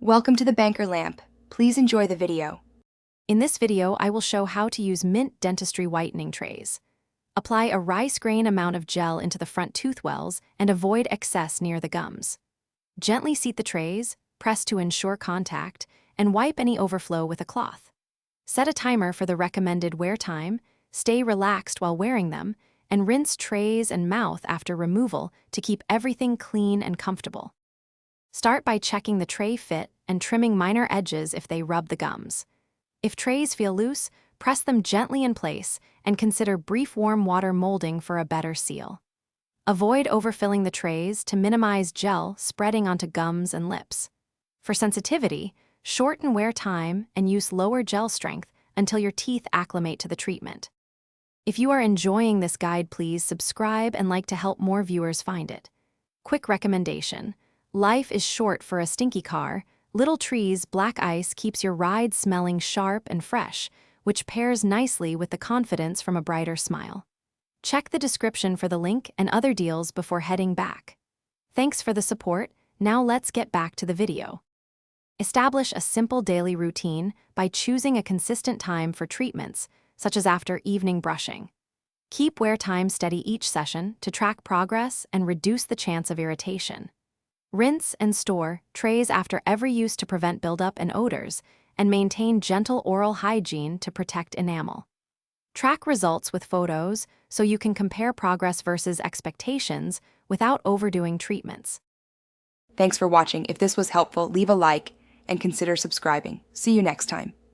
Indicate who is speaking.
Speaker 1: Welcome to the Banker Lamp. Please enjoy the video.
Speaker 2: In this video, I will show how to use Mint Dentistry Whitening trays. Apply a rice grain amount of gel into the front tooth wells and avoid excess near the gums. Gently seat the trays, press to ensure contact, and wipe any overflow with a cloth. Set a timer for the recommended wear time, stay relaxed while wearing them, and rinse trays and mouth after removal to keep everything clean and comfortable. Start by checking the tray fit and trimming minor edges if they rub the gums. If trays feel loose, press them gently in place and consider brief warm water molding for a better seal. Avoid overfilling the trays to minimize gel spreading onto gums and lips. For sensitivity, shorten wear time and use lower gel strength until your teeth acclimate to the treatment. If you are enjoying this guide, please subscribe and like to help more viewers find it. Quick recommendation: life is short for a stinky car. Little Trees Black Ice keeps your ride smelling sharp and fresh, which pairs nicely with the confidence from a brighter smile. Check the description for the link and other deals before heading back. Thanks for the support. Now let's get back to the video. Establish a simple daily routine by choosing a consistent time for treatments, such as after evening brushing. Keep wear time steady each session to track progress and reduce the chance of irritation. Rinse and store trays after every use to prevent buildup and odors, and maintain gentle oral hygiene to protect enamel. Track results with photos so you can compare progress versus expectations without overdoing treatments.
Speaker 1: Thanks for watching. If this was helpful, leave a like and consider subscribing. See you next time.